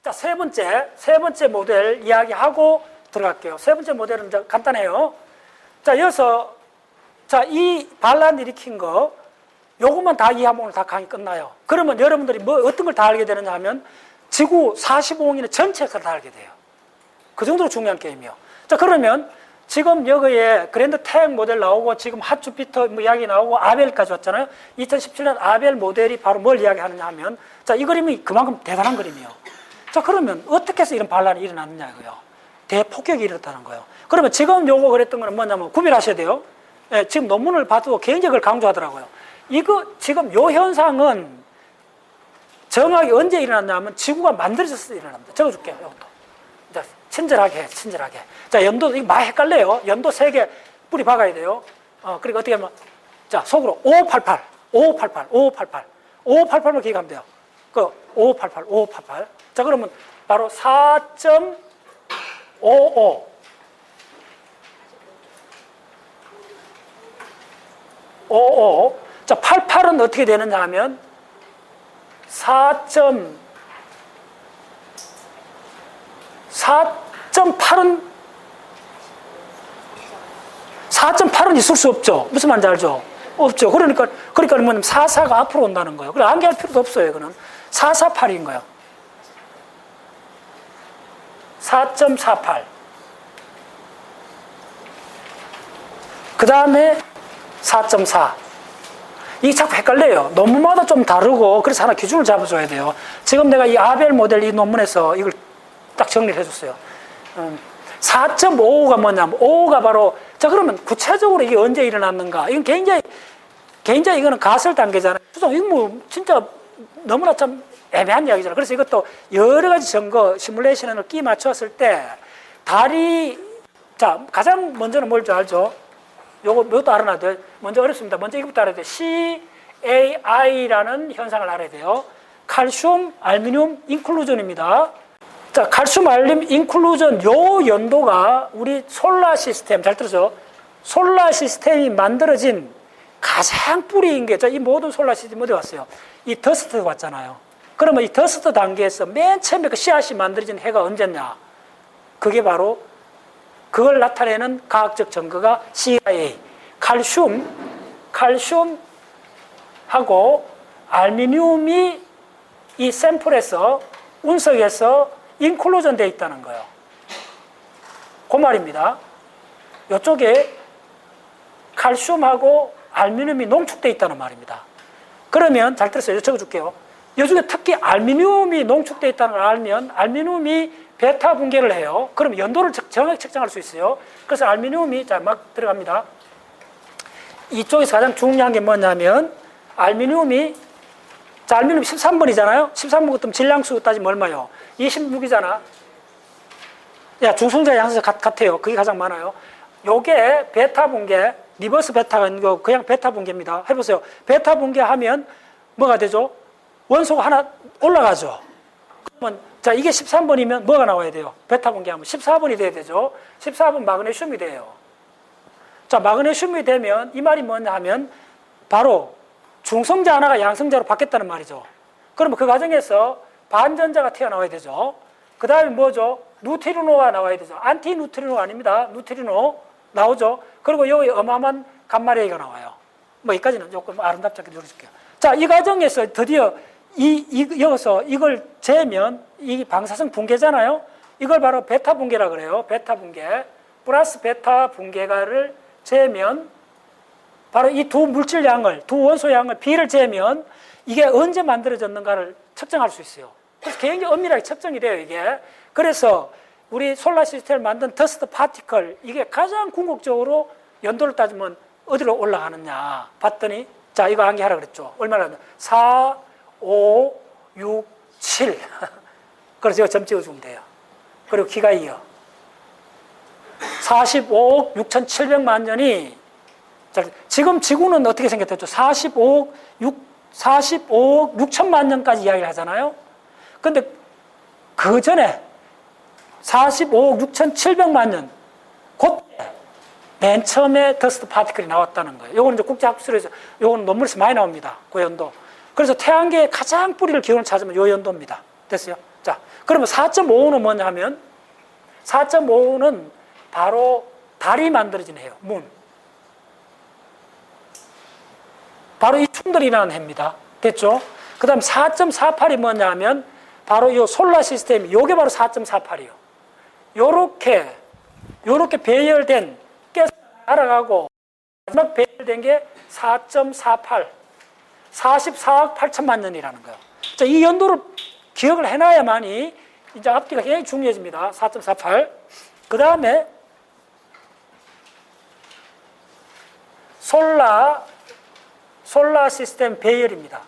자, 세 번째 모델 이야기하고 들어갈게요. 세 번째 모델은 이제 간단해요. 자, 여기서, 자, 이 반란 일으킨 거, 요것만 다 이해하면 오늘 다 강의 끝나요. 그러면 여러분들이 뭐, 어떤 걸 다 알게 되느냐 하면, 지구 45억인의 전체가 다 알게 돼요. 그 정도로 중요한 게임이요. 자, 그러면, 지금 여기에 그랜드 태양 모델 나오고, 지금 핫주피터 뭐 이야기 나오고, 아벨까지 왔잖아요. 2017년 아벨 모델이 바로 뭘 이야기하느냐 하면, 자, 이 그림이 그만큼 대단한 그림이에요. 자, 그러면 어떻게 해서 이런 반란이 일어났느냐고요. 대폭격이 일어났다는 거예요. 그러면 지금 요거 그랬던 거는 뭐냐면 구별하셔야 돼요. 예, 지금 논문을 봐도 굉장히 그걸 강조하더라고요. 이거 지금 요 현상은 정확히 언제 일어났냐면 지구가 만들어져서 일어납니다. 적어줄게요. 이것도. 자, 친절하게. 자, 연도, 이거 많이 헷갈려요. 연도 3개 뿌리 박아야 돼요. 그러니까 어떻게 하면, 자, 속으로 5588로 기억하면 돼요. 그 5588. 자, 그러면 바로 4.55. 자, 88은 어떻게 되느냐 하면 4.8은 4.8은 있을 수 없죠. 무슨 말인지 알죠? 없죠. 그러니까 뭐냐면 44가 앞으로 온다는 거예요. 그래, 암기할 필요도 없어요. 이거는 448인 거예요. 4.48. 그 다음에 4.4. 이게 자꾸 헷갈려요. 논문마다 좀 다르고, 그래서 하나 기준을 잡아줘야 돼요. 지금 내가 이 아벨 모델 이 논문에서 이걸 딱 정리를 해줬어요. 4.55가 뭐냐면, 55가 바로, 자, 그러면 구체적으로 이게 언제 일어났는가? 이건 굉장히 이거는 가설 단계잖아요. 이거 뭐, 진짜 너무나 참 애매한 이야기잖아요. 그래서 이것도 여러 가지 증거, 시뮬레이션을 끼 맞췄을 때, 달이, 자, 가장 먼저는 뭘 줄 알죠? 요것도 알아놔야 돼요. 먼저 어렵습니다. 먼저 이것부터 알아야 돼요. CAI라는 현상을 알아야 돼요. 칼슘, 알루미늄, 인클루전입니다. 자, 칼슘, 알루미늄, 인클루전, 요 연도가 우리 솔라 시스템, 잘 들으죠? 솔라 시스템이 만들어진 가장 뿌리인 게, 자, 이 모든 솔라 시스템 어디 왔어요? 이 더스트가 왔잖아요. 그러면 이 더스트 단계에서 맨 처음에 그 씨앗이 만들어진 해가 언제냐? 그게 바로 그걸 나타내는 과학적 증거가 CIA. 칼슘하고 알루미늄이 이 샘플에서, 운석에서 인클루전 되어 있다는 거예요. 그 말입니다. 이쪽에 칼슘하고 알루미늄이 농축되어 있다는 말입니다. 그러면, 잘 들었어요. 적어줄게요. 요즘에 특히 알루미늄이 농축되어 있다는 걸 알면, 알루미늄이 베타 붕괴를 해요. 그럼 연도를 정확히 측정할 수 있어요. 그래서 알루미늄이, 자, 막 들어갑니다. 이쪽에서 가장 중요한 게 뭐냐면, 알루미늄이, 자, 알루미늄 13번이잖아요? 13번 같으면 질량수 따지면 얼마요? 26이잖아. 야, 중성자 양수 같아요. 그게 가장 많아요. 요게 베타 붕괴, 리버스 베타가 아니고 그냥 베타 붕괴입니다. 해보세요. 베타 붕괴하면 뭐가 되죠? 원소가 하나 올라가죠. 그러면, 자, 이게 13번이면 뭐가 나와야 돼요? 베타 붕괴하면 14번이 돼야 되죠. 14번 마그네슘이 돼요. 자, 마그네슘이 되면 이 말이 뭐냐 하면 바로 중성자 하나가 양성자로 바뀌었다는 말이죠. 그러면 그 과정에서 반전자가 튀어나와야 되죠. 그 다음에 뭐죠? 누트리노가 나와야 되죠. 안티누트리노 아닙니다. 누트리노 나오죠. 그리고 여기 어마어마한 감마레이가 나와요. 뭐 여기까지는 조금 아름답지 않게 적어줄게요. 자, 이 과정에서 드디어 여기서 이걸 재면 이 방사성 붕괴잖아요. 이걸 바로 베타 붕괴라 그래요. 베타 붕괴. 플러스 베타 붕괴가를 재면 바로 이 두 물질 양을, 두 원소 양을 비를 재면 이게 언제 만들어졌는가를 측정할 수 있어요. 그래서 굉장히 엄밀하게 측정이 돼요, 이게. 그래서 우리 솔라 시스템을 만든 더스트 파티클, 이게 가장 궁극적으로 연도를 따지면 어디로 올라가느냐 봤더니, 자, 이거 암기하라 그랬죠. 얼마나? 4, 5, 6, 7. 그래서 이거 점 찍어주면 돼요. 그리고 기가 이어. 45억 6,700만 년이, 지금 지구는 어떻게 생겼죠? 45억 6천만 년까지 이야기를 하잖아요. 근데 그 전에 45억 6,700만 년, 그때 맨 처음에 더스트 파티클이 나왔다는 거예요. 요거는 이제 국제학술에서, 요거는 논문에서 많이 나옵니다. 그 연도. 그래서 태양계의 가장 뿌리를 기원을 찾으면 요 연도입니다. 됐어요? 자, 그러면 4.55는 뭐냐 하면 4.55는 바로 달이 만들어진 해요. 문. 바로 이 충돌이라는 해입니다. 됐죠? 그 다음 4.48이 뭐냐 하면 바로 이 솔라 시스템, 요게 바로 4.48이요. 요렇게 배열된, 깨서 날아가고, 마지막 배열된 게 4.48, 44억 8천만 년이라는 거예요. 자, 이 연도를 기억을 해놔야만이 이제 앞뒤가 굉장히 중요해집니다. 4.48. 그 다음에 솔라 시스템 배열입니다.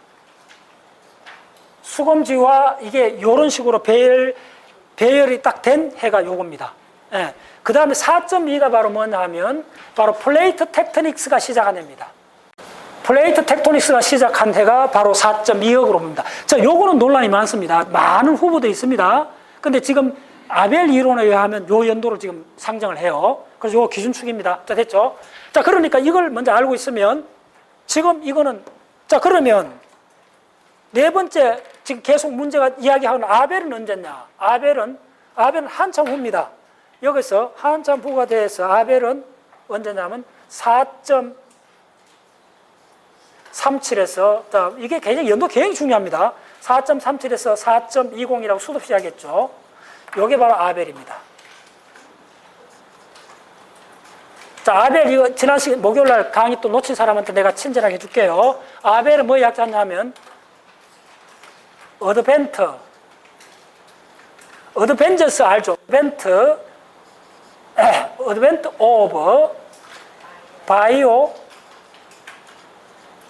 수검지와 이게 이런 식으로 배열이 딱 된 해가 요겁니다. 예. 그 다음에 4.2가 바로 뭐냐 하면 바로 플레이트 텍토닉스가 시작한 해입니다. 플레이트 텍토닉스가 시작한 해가 바로 4.2억으로 봅니다. 자, 요거는 논란이 많습니다. 많은 후보도 있습니다. 근데 지금 아벨 이론에 의하면 요 연도를 지금 상정을 해요. 그래서 요거 기준축입니다. 자, 됐죠? 자, 그러니까 이걸 먼저 알고 있으면 지금 이거는, 자, 그러면 네 번째 지금 계속 문제가 이야기하는 아벨은 언제냐? 아벨은 한참 후입니다. 여기서 한참 후가 돼서 아벨은 언제냐면 4.37에서, 자, 이게 굉장히 연도 굉장히 중요합니다. 4.37에서 4.20이라고 수없이 하겠죠. 이게 바로 아벨입니다. 자, 아벨, 이거 지난 목요일 날 강의 또 놓친 사람한테 내가 친절하게 해줄게요. 아벨은 뭐 약자냐면, 어드벤져스 알죠? 어드벤트 오브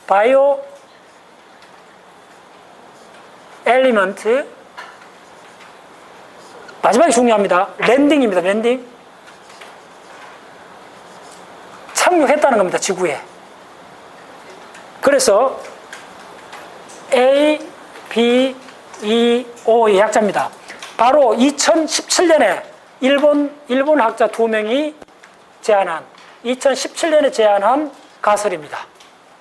바이오 엘리먼트, 마지막이 중요합니다. 랜딩입니다. 랜딩. 착륙했다는 겁니다. 지구에. 그래서 A, B, E, O의 약자입니다. 바로 2017년에 일본 학자 2명이 제안한, 2017년에 제안한 가설입니다.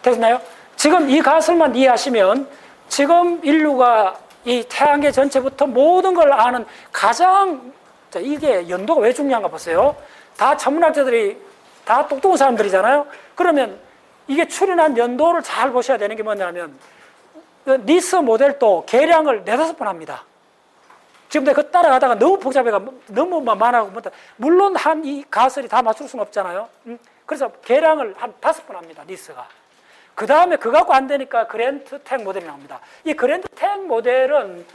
됐나요? 지금 이 가설만 이해하시면 지금 인류가 이 태양계 전체부터 모든 걸 아는 가장, 자, 이게 연도가 왜 중요한가 보세요. 다 천문학자들이 다 똑똑한 사람들이잖아요. 그러면 이게 추론한 연도를 잘 보셔야 되는 게 뭐냐면 니스 모델도 계량을 4-5번 합니다. 지금 내가 그 따라가다가 너무 복잡해가 너무 많아고 물론 한 이 가설이 다 맞출 수는 없잖아요. 그래서 계량을 한 5번 합니다. 니스가. 그 다음에 그거 갖고 안 되니까 그랜트 텍 모델이 나옵니다. 이 그랜트 텍 모델은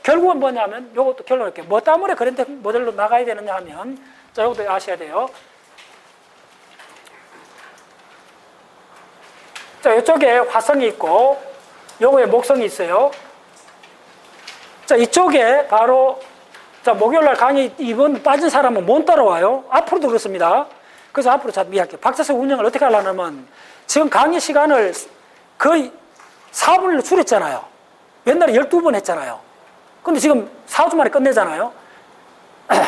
결국은 뭐냐면 요것도 결론할게요. 뭐 때문에 그랜트 텍 모델로 나가야 되느냐 하면 자, 요것도 아셔야 돼요. 자, 이쪽에 화성이 있고 요거에 목성이 있어요. 자, 이쪽에 바로 자, 목요일날 강의 이번 빠진 사람은 못 따라와요. 앞으로도 그렇습니다. 그래서 앞으로 자, 이해할게요. 박사석 운영을 어떻게 하려면 지금 강의 시간을 거의 4분을 줄였잖아요. 옛날에 12번 했잖아요. 근데 지금 4주 만에 끝내잖아요.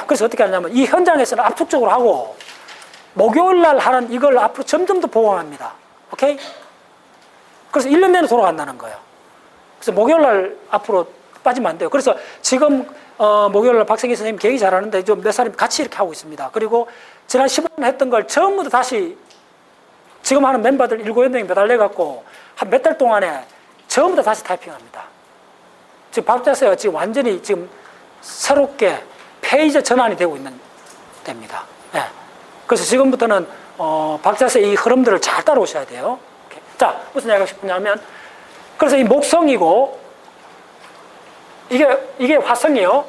그래서 어떻게 하냐면 이 현장에서는 압축적으로 하고 목요일날 하는 이걸 앞으로 점점 더 보강합니다. 오케이? 그래서 1년 내내 돌아간다는 거예요. 그래서 목요일날 앞으로 빠지면 안 돼요. 그래서 지금 목요일날 박성기 선생님 계획이 잘하는데 좀 몇 사람이 같이 이렇게 하고 있습니다. 그리고 지난 15년 했던 걸 전부 다 다시 지금 하는 멤버들 7-8명이 매달려갖고 한 몇 달 동안에 전부 다 다시 타이핑합니다. 지금 박자세가 지금 완전히 지금 새롭게 페이지 전환이 되고 있는 때입니다. 네. 그래서 지금부터는 박자세 이 흐름들을 잘 따라오셔야 돼요. 오케이. 자, 무슨 얘기가 싶냐면 그래서 이 목성이고 이게 화성이요.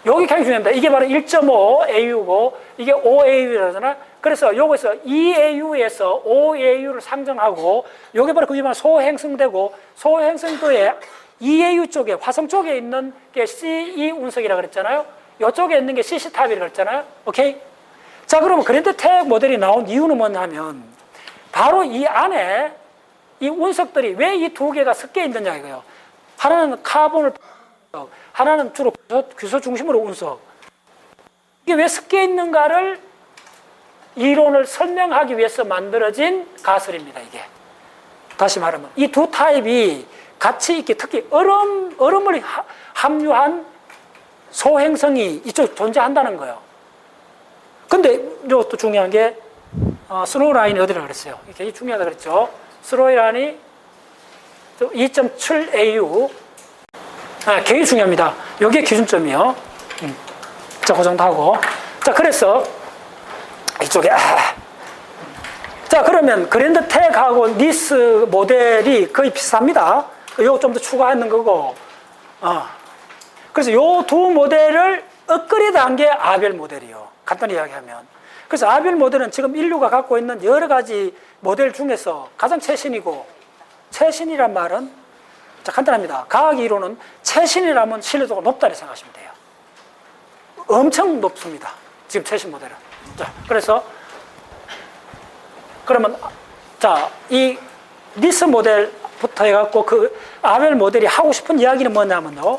여기 굉장히 중요합니다. 이게 바로 1.5 AU고 이게 5 AU라잖아. 그래서 여기서 2 AU에서 5 AU를 상정하고 여기 바로 그게 소행성되고 소행성도에 2 AU 쪽에 화성 쪽에 있는 게 CE 운석이라고 그랬잖아요. 이쪽에 있는 게 CC탑이라고 그랬잖아요. 오케이? 자, 그러면 그랜드 텍 모델이 나온 이유는 뭐냐면 바로 이 안에 이 운석들이 왜 이 두 개가 섞여 있느냐 이거예요. 하나는 카본을 하나는 주로 규소 중심으로 운석. 이게 왜 섞여 있는가를 이론을 설명하기 위해서 만들어진 가설입니다. 이게 다시 말하면 이 두 타입이 같이 이렇게 특히 얼음을 함유한 소행성이 이쪽 존재한다는 거예요. 근데 이것도 중요한 게 스노우 라인이 어디라 그랬어요? 이게 중요하다 그랬죠. 스노우 라인이 2.7 AU 굉장히 중요합니다. 이게 기준점이요. 자, 그 정도 하고. 자, 그래서 이쪽에 자, 그러면 그랜드텍하고 니스 모델이 거의 비슷합니다. 이거 좀 더 추가하는 거고. 그래서 요 두 모델을 업그레이드 한 게 아벨 모델이요. 간단히 이야기하면. 그래서 아벨 모델은 지금 인류가 갖고 있는 여러 가지 모델 중에서 가장 최신이고, 최신이란 말은, 자, 간단합니다. 과학 이론은 최신이라면 신뢰도가 높다고 생각하시면 돼요. 엄청 높습니다. 지금 최신 모델은. 자, 그래서, 그러면, 자, 이 니스 모델부터 해갖고 그 아벨 모델이 하고 싶은 이야기는 뭐냐면요.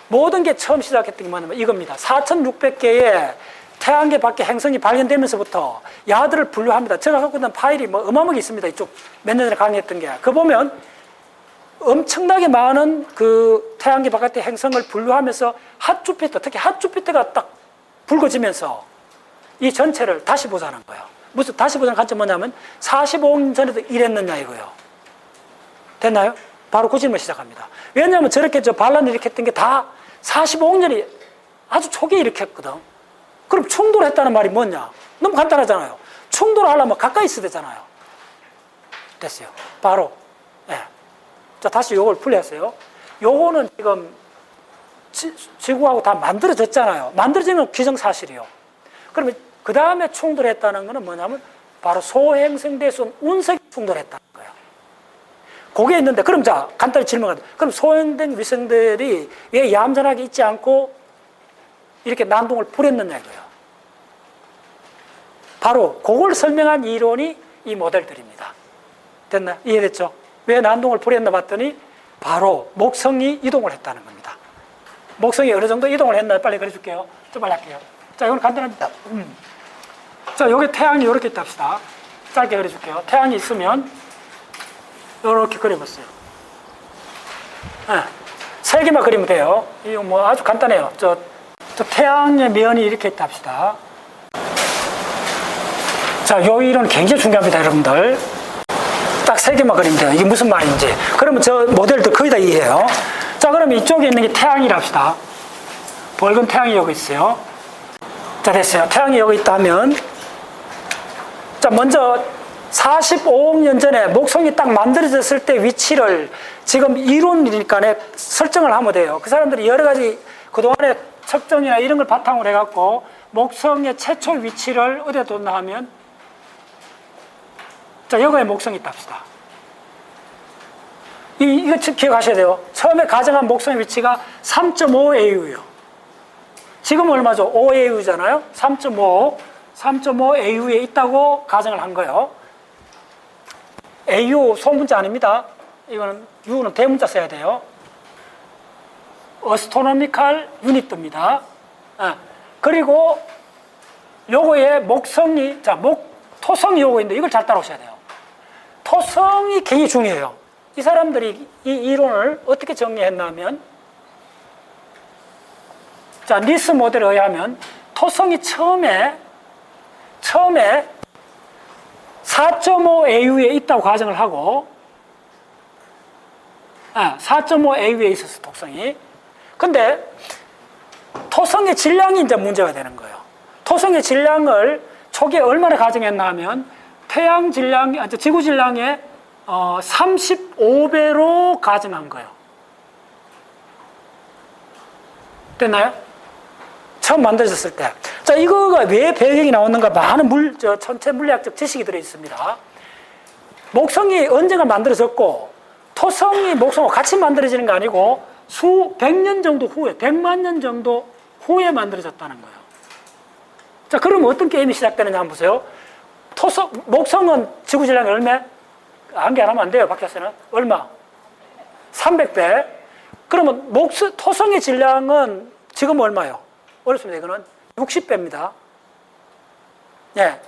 모든 게 처음 시작했던 게 뭐냐면 이겁니다. 4,600개의 태양계 밖에 행성이 발견되면서부터 야들을 분류합니다. 제가 갖고 있는 파일이 뭐 어마어마하게 있습니다. 이쪽 몇 년 전에 강의했던 게. 그거 보면 엄청나게 많은 그 태양계 바깥의 행성을 분류하면서 핫주피터, 특히 핫주피터가 딱 붉어지면서 이 전체를 다시 보자는 거예요. 무슨 다시 보자는 관점 뭐냐면 45억 년 전에도 이랬느냐 이거예요. 됐나요? 바로 그 질문 시작합니다. 왜냐하면 저렇게 반란을 일으켰던 게 다 45억 년이 아주 초기에 일으켰거든. 그럼 충돌했다는 말이 뭐냐? 너무 간단하잖아요. 충돌하려면 가까이 있어야 되잖아요. 됐어요. 바로. 예. 자, 다시 요걸 풀렸어요. 요거는 지금 지구하고 다 만들어졌잖아요. 만들어진 건 기정사실이요. 그러면 그 다음에 충돌했다는 거는 뭐냐면 바로 소행성 대손 운석이 충돌했다는 거예요. 그게 있는데, 그럼 자, 간단히 질문하자. 그럼 소행된 위성들이 왜 얌전하게 있지 않고 이렇게 난동을 부렸느냐 이거예요. 바로 그걸 설명한 이론이 이 모델들입니다. 됐나요? 이해됐죠? 왜 난동을 부렸나 봤더니 바로 목성이 이동을 했다는 겁니다. 목성이 어느 정도 이동을 했나 빨리 그려줄게요. 좀 빨리 할게요. 자, 이건 간단합니다. 자, 여기 태양이 이렇게 있다 합시다. 짧게 그려줄게요. 태양이 있으면 이렇게 그려봤어요. 네. 3개만 그리면 돼요. 이거 뭐 아주 간단해요. 저 태양의 면이 이렇게 있다 합시다. 자, 요 이론 굉장히 중요합니다, 여러분들. 딱 3개만 그리면 돼요. 이게 무슨 말인지. 그러면 저 모델도 거의 다 이해해요. 자, 그러면 이쪽에 있는 게 태양이라 합시다. 붉은 태양이 여기 있어요. 자, 됐어요. 태양이 여기 있다 하면, 자, 먼저 45억 년 전에 목성이 딱 만들어졌을 때 위치를 지금 이론이니까 설정을 하면 돼요. 그 사람들이 여러 가지 그동안에 측정이나 이런 걸 바탕으로 해갖고 목성의 최초 위치를 어디에 뒀나 하면, 자, 여기에 목성이 있다 합시다. 이거 기억하셔야 돼요. 처음에 가정한 목성의 위치가 3.5 AU예요. 지금 얼마죠? 5 AU잖아요. 3.5 AU에 있다고 가정을 한 거예요. AU 소문자 아닙니다. 이거는 U는 대문자 써야 돼요. 어스트로노미칼 유닛입니다. 그리고 요거에 목성이, 자, 토성이 요거 있는데 이걸 잘 따라오셔야 돼요. 토성이 굉장히 중요해요. 이 사람들이 이 이론을 어떻게 정리했냐면, 자, 니스 모델에 의하면 토성이 처음에 4.5 AU에 있다고 가정을 하고, 4.5 AU에 있었어, 토성이. 근데 토성의 질량이 이제 문제가 되는 거예요. 토성의 질량을 초기에 얼마나 가정했나 하면 태양 질량, 지구 질량의 35배로 가정한 거예요. 됐나요? 처음 만들어졌을 때. 자, 이거가 왜 배경이 나오는가? 많은 천체 물리학적 지식이 들어있습니다. 목성이 언젠가 만들어졌고, 토성이 목성과 같이 만들어지는 거 아니고, 수백 년 정도 후에, 100만 년 정도 후에 만들어졌다는 거예요. 자, 그럼 어떤 게임이 시작되느냐 한번 보세요. 목성은 지구 질량이 얼마? 암기 안 하면 안 돼요, 박 교수는. 얼마? 300배. 그러면 토성의 질량은 지금 얼마요? 어렵습니다. 이거는 60배입니다. 예.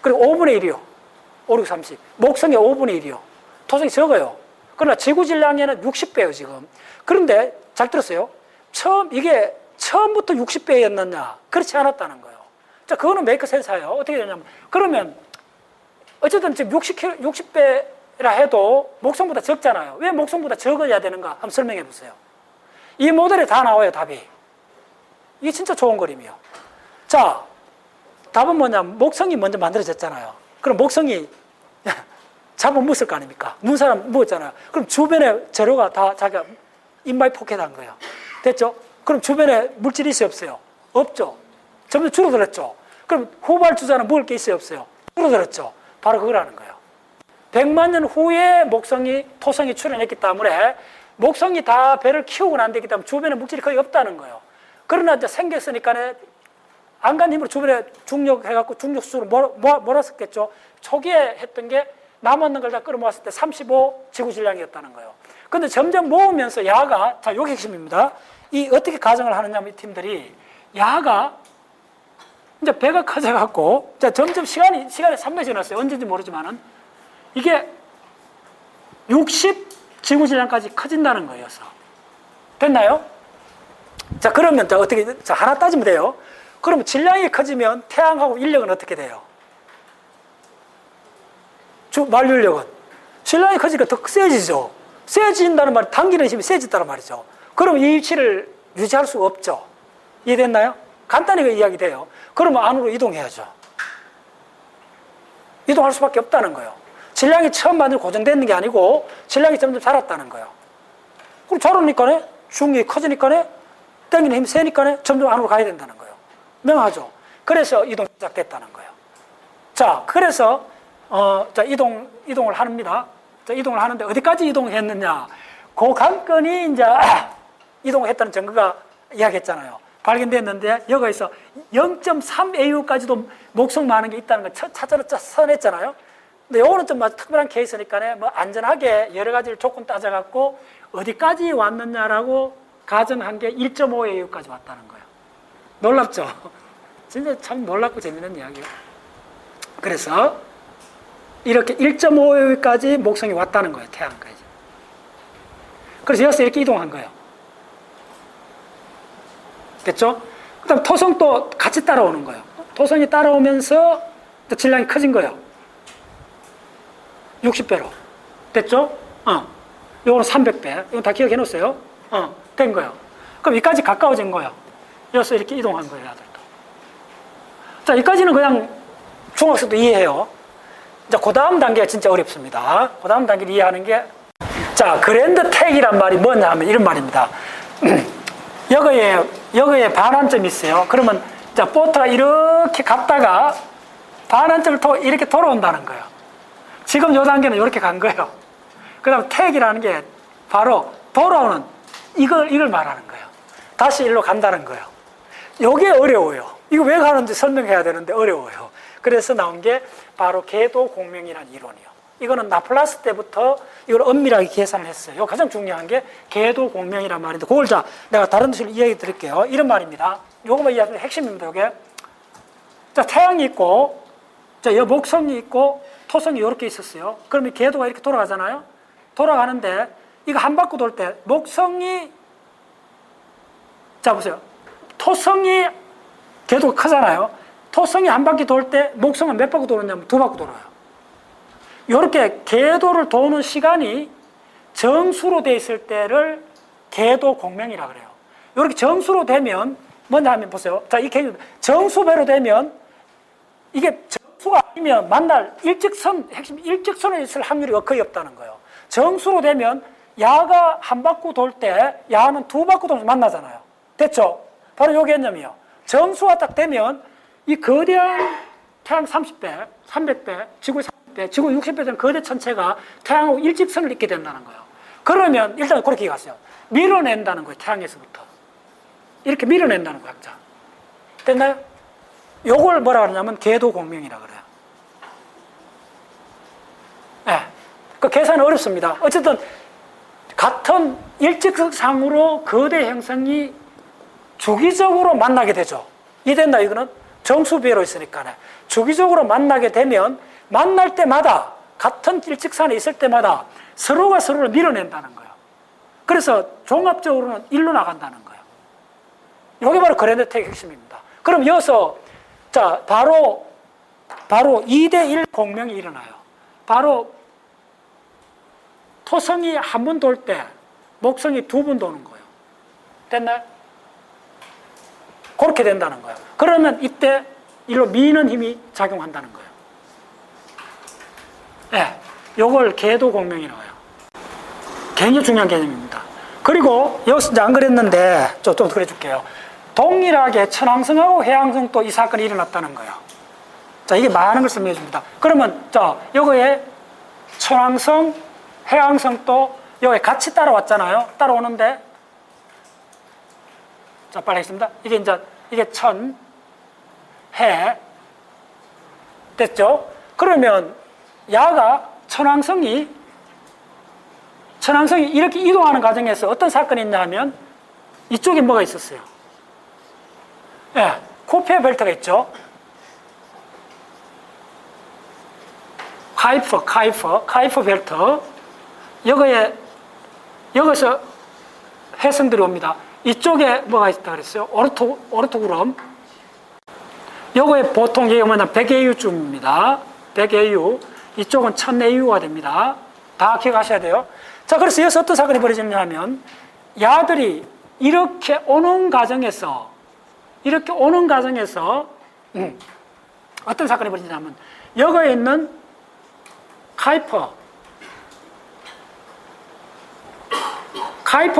그리고 5분의 1이요. 5, 6, 30. 목성의 5분의 1이요. 토성이 적어요. 그러나 지구 질량에는 60배예요, 지금. 그런데 잘 들었어요? 이게 처음부터 60배였느냐? 그렇지 않았다는 거예요. 자, 그거는 메이커 센서예요. 어떻게 되냐면, 그러면 어쨌든 지금 60배라 해도 목성보다 적잖아요. 왜 목성보다 적어야 되는가? 한번 설명해 보세요. 이 모델에 다 나와요, 답이. 이게 진짜 좋은 그림이에요. 자, 답은 뭐냐면 목성이 먼저 만들어졌잖아요. 그럼 목성이 잡아먹을 거 아닙니까? 문 사람 먹었잖아요. 그럼 주변에 재료가 다 자기가 인바이 포켓한 거예요. 됐죠? 그럼 주변에 물질이 있어요, 없어요? 없죠. 점점 줄어들었죠. 그럼 후발주자는 먹을 게 있어요, 없어요? 줄어들었죠. 바로 그거라는 거예요. 100만 년 후에 토성이 출현했기 때문에 목성이 다 배를 키우고 난 데기 때문에 주변에 물질이 거의 없다는 거예요. 그러나 이제 생겼으니까 안간 힘으로 주변에 중력해갖고 중력수를 몰았었겠죠. 초기에 했던 게 남았는 걸 다 끌어모았을 때 35 지구 질량이었다는 거예요. 근데 점점 모으면서 야가, 자, 요게 핵심입니다. 어떻게 가정을 하느냐면 이 팀들이 야가 이제 배가 커져갖고, 자, 점점 시간이 3배 지났어요. 언제인지 모르지만은 이게 60 지구 질량까지 커진다는 거였어. 됐나요? 자, 그러면 자, 하나 따지면 돼요. 그러면 질량이 커지면 태양하고 인력은 어떻게 돼요? 만류력은 질량이 커지니까 더 세지죠. 세진다는 말은 당기는 힘이 세진다는 말이죠. 그럼 이 위치를 유지할 수가 없죠. 이해됐나요? 간단하게 이야기 돼요. 그러면 안으로 이동해야죠. 이동할 수밖에 없다는 거예요. 질량이 처음 만들어 고정되는 게 아니고 질량이 점점 자랐다는 거예요. 그럼 자라니까 중력이 커지니까 당기는 힘이 세니까 점점 안으로 가야 된다는 거예요. 명하죠. 그래서 이동이 시작됐다는 거예요. 자, 그래서 자, 이동을 합니다. 자, 이동을 하는데 어디까지 이동했느냐? 그 관건이 이제 이동을 했다는 증거가 이야기했잖아요. 발견됐는데 여기서 0.3AU까지도 목성 많은 게 있다는 걸 찾아냈잖아요. 근데 요거는 좀 특별한 케이스니까 뭐 안전하게 여러 가지 조건 따져갖고 어디까지 왔느냐라고 가정한 게 1.5AU까지 왔다는 거예요. 놀랍죠? 진짜 참 놀랍고 재밌는 이야기예요. 그래서 이렇게 1.5AU까지 목성이 왔다는 거예요. 태양까지. 그래서 여기서 이렇게 이동한 거예요. 됐죠? 그 다음 토성도 같이 따라오는 거예요. 토성이 따라오면서 질량이 커진 거예요. 60배로. 됐죠? 요거는 300배. 이건 다 기억해 놓으세요. 된 거예요. 그럼 여기까지 가까워진 거예요. 여기서 이렇게 이동한 거예요, 아들도. 자, 여기까지는 그냥 중학생도 이해해요. 자, 그 다음 단계가 진짜 어렵습니다. 그 다음 단계를 이해하는 게, 자, 그랜드 택이란 말이 뭐냐 하면 이런 말입니다. 여기에 반환점이 있어요. 그러면, 자, 보트가 이렇게 갔다가 반환점을 이렇게 돌아온다는 거예요. 지금 요 단계는 이렇게 간 거예요. 그 다음 택이라는 게 바로 돌아오는 이걸 말하는 거예요. 다시 일로 간다는 거예요. 요게 어려워요. 이거 왜 가는지 설명해야 되는데 어려워요. 그래서 나온 게 바로 궤도 공명이라는 이론이에요. 이거는 라플라스 때부터 이걸 엄밀하게 계산을 했어요. 이거 가장 중요한 게 궤도 공명이란 말인데, 그걸 내가 다른 뜻으로 이야기 드릴게요. 이런 말입니다. 요거만 이야기하면 핵심입니다, 요게. 자, 태양이 있고, 자, 목성이 있고, 토성이 이렇게 있었어요. 그러면 궤도가 이렇게 돌아가잖아요. 돌아가는데, 이거 한 바퀴 돌 때, 목성이, 자, 보세요. 토성이, 궤도가 크잖아요. 토성이 한 바퀴 돌 때, 목성은 몇 바퀴 도느냐면 2바퀴 돌아요. 이렇게 궤도를 도는 시간이 정수로 돼 있을 때를 궤도 공명이라 그래요. 이렇게 정수로 되면 뭐냐 하면 보세요. 자, 이 개념 정수배로 되면 이게 정수가 아니면 만날 핵심 일직선에 있을 확률이 거의 없다는 거예요. 정수로 되면 야가 한 바퀴 돌 때 야는 2바퀴 돌면서 만나잖아요. 됐죠? 바로 이 개념이에요. 정수가 딱 되면 이 거대한 태양 30배, 300배, 지구 30배, 지구 60배 되는 거대 천체가 태양하고 일직선을 잇게 된다는 거예요. 그러면 일단 그렇게 갔어요. 밀어낸다는 거예요. 태양에서부터. 이렇게 밀어낸다는 거예요. 각자. 됐나요? 요걸 뭐라 그러냐면 궤도 공명이라 그래요. 네. 그 계산은 어렵습니다. 어쨌든 같은 일직선상으로 거대 행성이 주기적으로 만나게 되죠. 이해됐나 이거는? 정수비로 있으니까. 주기적으로 만나게 되면 만날 때마다 같은 일직선에 있을 때마다 서로가 서로를 밀어낸다는 거예요. 그래서 종합적으로는 일로 나간다는 거예요. 이게 바로 그랜드텍의 핵심입니다. 그럼 여기서 자 바로 2대1 공명이 일어나요. 바로 토성이 한 번 돌 때 목성이 두 번 도는 거예요. 됐나요? 그렇게 된다는 거예요. 그러면 이때 일로 미는 힘이 작용한다는 거예요. 네, 요걸 궤도 공명이라고 해요. 굉장히 중요한 개념입니다. 그리고 여기서 이제 안 그랬는데 좀 그래줄게요. 동일하게 천왕성하고 해왕성도 이 사건이 일어났다는 거예요. 자, 이게 많은 걸 설명해 줍니다. 그러면 자, 요거에 천왕성, 해왕성도 여기 같이 따라왔잖아요. 따라오는데 자, 빨리 하겠습니다. 이게 천, 해 됐죠? 그러면 야가 천왕성이 이렇게 이동하는 과정에서 어떤 사건이 있냐면 이쪽에 뭐가 있었어요? 예, 코페어 벨트가 있죠. 카이퍼 벨트. 여기서 해성들이 옵니다. 이쪽에 뭐가 있다 그랬어요? 오르토그럼. 요거에 보통 이게 뭐냐 100AU쯤입니다. 100AU. 이쪽은 1000AU가 됩니다. 다 기억하셔야 돼요. 자, 그래서 여기서 어떤 사건이 벌어지냐면 야들이 이렇게 오는 과정에서 어떤 사건이 벌어지냐면 여기에 있는 카이퍼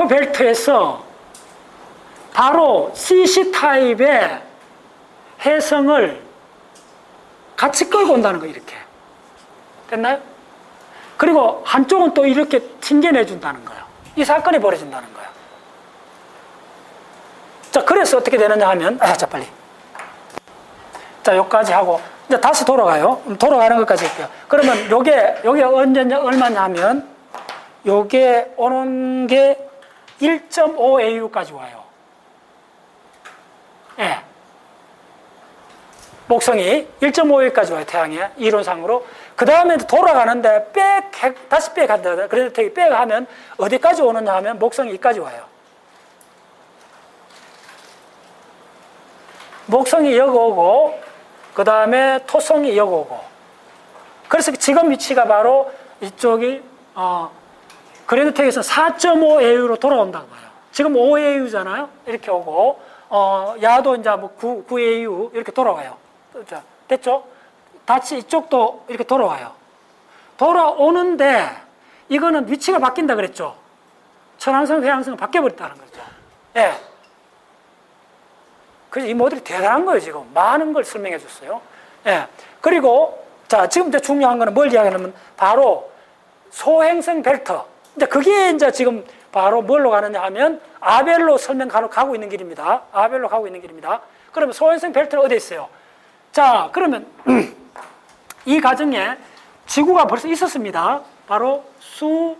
벨트에서 바로 CC 타입의 해성을 같이 끌고 온다는 거예요. 이렇게 됐나요? 그리고 한쪽은 또 이렇게 튕겨내준다는 거예요. 이 사건이 벌어진다는 거예요. 자, 그래서 어떻게 되느냐 하면 자, 빨리 자, 여기까지 하고 이제 다시 돌아가요. 돌아가는 것까지 할게요. 그러면 요게 언제냐 얼마냐 하면 요게 오는 게 1.5AU까지 와요. 예. 목성이 1.5AU까지 와요. 태양에 이론상으로. 그 다음에 돌아가는데 다시 백한다. 그래서 되게 백하면 어디까지 오느냐 하면 목성이 여기까지 와요. 목성이 여기 오고 그 다음에 토성이 여기 오고. 그래서 지금 위치가 바로 이쪽이 그랜드텍에서 4.5AU로 돌아온다고 봐요. 지금 5AU잖아요. 이렇게 오고 야도 이제 뭐 9AU 이렇게 돌아와요. 자, 됐죠? 다시 이쪽도 이렇게 돌아와요. 돌아오는데 이거는 위치가 바뀐다 그랬죠? 천왕성, 해왕성은 바뀌어버렸다는 거죠. 예. 그래서 이 모델이 대단한 거예요, 지금. 많은 걸 설명해 줬어요. 예. 그리고, 자, 지금 이제 중요한 거는 뭘 이야기하냐면, 바로 소행성 벨트. 이제 그게 이제 지금 바로 뭘로 가느냐 하면, 아벨로 가고 있는 길입니다. 아벨로 가고 있는 길입니다. 그러면 소행성 벨트는 어디에 있어요? 자, 그러면, 이 과정에 지구가 벌써 있었습니다. 바로 수,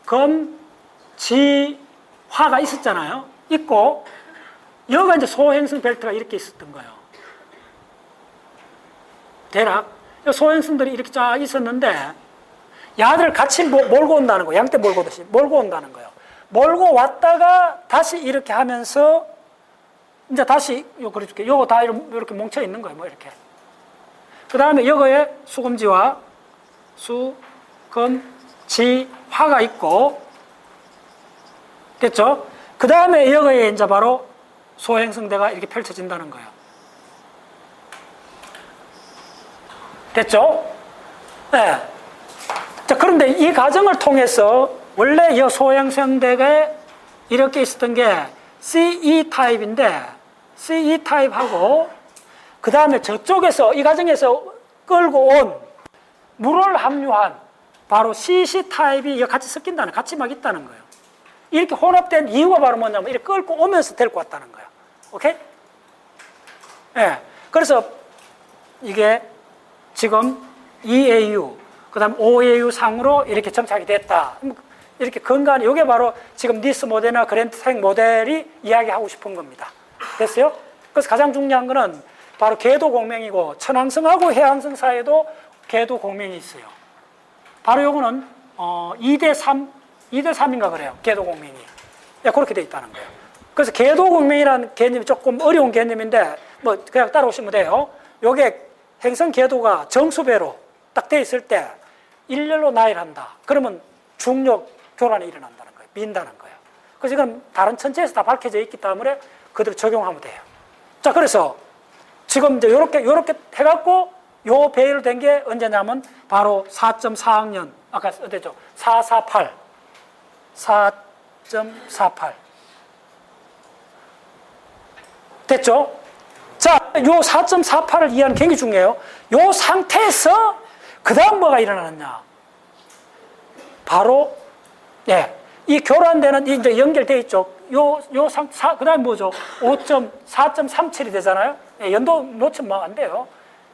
금, 지, 화가 있었잖아요. 있고, 여기가 이제 소행성 벨트가 이렇게 있었던 거예요. 대략. 소행성들이 이렇게 쫙 있었는데, 야들을 같이 몰고 온다는 거예요. 양떼 몰고 오듯이. 몰고 온다는 거예요. 몰고 왔다가 다시 이렇게 하면서, 이제 다시, 그래줄게. 요거 다 이렇게 뭉쳐 있는 거예요. 뭐 이렇게. 그 다음에 여기에 수금지와 수, 금, 지, 화가 있고, 됐죠? 그 다음에 여기에 이제 바로 소행성대가 이렇게 펼쳐진다는 거예요. 됐죠? 네. 자, 그런데 이 과정을 통해서 원래 이 소행성대가 이렇게 있었던 게 CE 타입인데 CE 타입하고 그 다음에 저쪽에서 이 과정에서 끌고 온 물을 함유한 바로 CC 타입이 같이 섞인다는, 같이 막 있다는 거예요. 이렇게 혼합된 이유가 바로 뭐냐면 이렇게 끌고 오면서 데리고 왔다는 거예요. 오케이? 예. 네. 그래서 이게 지금 2AU, 그 다음 5AU 상으로 이렇게 정착이 됐다. 이렇게 근간이, 이게 바로 지금 니스 모델이나 그랜드텍 모델이 이야기하고 싶은 겁니다. 됐어요? 그래서 가장 중요한 거는 바로 궤도 공명이고, 천왕성하고 해왕성 사이에도 궤도 공명이 있어요. 바로 요거는 2대 3, 2대 3인가 그래요. 궤도공명이. 예, 그렇게 돼 있다는 거예요. 그래서 궤도공명이라는 개념이 조금 어려운 개념인데, 뭐, 그냥 따라오시면 돼요. 요게 행성 궤도가 정수배로 딱 돼 있을 때, 일렬로 나열한다. 그러면 중력 교란이 일어난다는 거예요. 민다는 거예요. 그래서 이건 다른 천체에서 다 밝혀져 있기 때문에 그대로 적용하면 돼요. 자, 그래서 지금 이제 요렇게 해갖고 요 배열된 게 언제냐면 바로 4.4학년, 아까 어땠죠? 448. 4.48. 됐죠? 자, 요 4.48을 이해하는 게 굉장히 중요해요. 요 상태에서 그 다음 뭐가 일어나느냐? 바로, 예, 이 교란되는, 이제 연결되어 있죠. 그 다음에 뭐죠? 4.37이 되잖아요? 예, 연도 놓치면 안 돼요.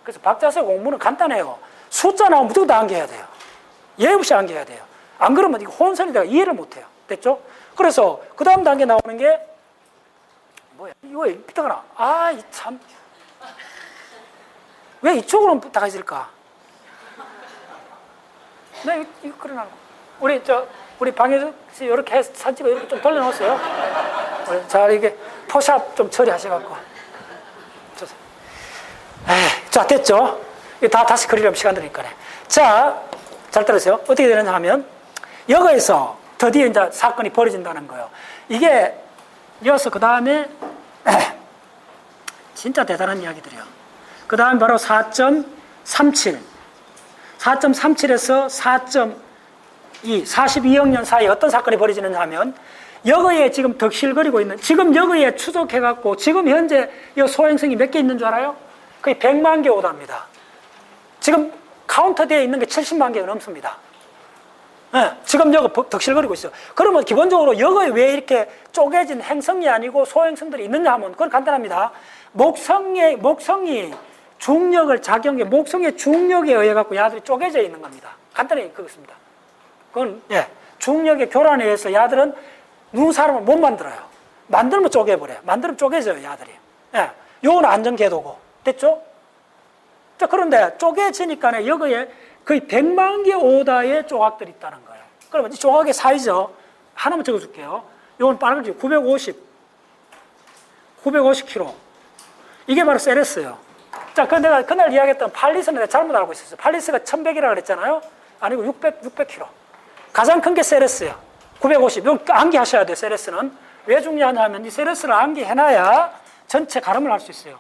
그래서 박자세 공부는 간단해요. 숫자 나오면 무조건 다 암기해야 돼요. 예의 없이 암기해야 돼요. 안 그러면 이거 혼선이 돼서 이해를 못 해요. 됐죠? 그래서 그 다음 단계 나오는 게, 뭐야? 이거 삐딱하나? 아, 이 참. 왜 이쪽으로 다가질까? 나 이거 그러나. 우리 방에서 이렇게 해서 사진 찍어 이렇게 좀 돌려놓았어요. 자, 이게 포샵 좀 처리하셔갖고. 자, 됐죠? 이거 다 다시 그리려면 시간 드니까. 자, 잘 들으세요. 어떻게 되느냐 하면, 여기에서 드디어 이제 사건이 벌어진다는 거예요. 이게, 이어서 그 다음에, 진짜 대단한 이야기들이요. 그 다음 바로 4.37. 4.37에서 4.2, 42억 년 사이에 어떤 사건이 벌어지느냐 하면, 여기에 지금 덕실거리고 있는, 지금 여기에 추적해갖고, 지금 현재 이 소행성이 몇 개 있는 줄 알아요? 거의 100만 개 오답니다. 지금 카운터되어 있는 게 70만 개가 넘습니다. 네, 지금 여기 덕실거리고 있어요. 그러면 기본적으로 여기에 왜 이렇게 쪼개진 행성이 아니고 소행성들이 있느냐 하면 그건 간단합니다. 목성이 중력을 작용해, 목성의 중력에 의해 갖고 야들이 쪼개져 있는 겁니다. 간단히 그렇습니다. 그건, 예, 중력의 교란에 의해서 야들은 눈사람을 못 만들어요. 만들면 쪼개버려요. 만들면 쪼개져요, 야들이. 예, 요건 안전궤도고. 됐죠? 자, 그런데 쪼개지니까 여기에 거의 100만 개 오다의 조각들이 있다는 거예요. 그러면 이 조각의 사이즈 하나만 적어줄게요. 이건 빨간색 950km. 이게 바로 세레스예요. 자, 그 내가 그날 이야기했던 팔리스는 내가 잘못 알고 있었어요. 팔리스가 1100이라고 그랬잖아요. 아니고 600km. 가장 큰 게 세레스예요. 950. 이건 암기하셔야 돼요, 세레스는. 왜 중요하냐 하면 이 세레스를 암기해놔야 전체 가름을 할 수 있어요.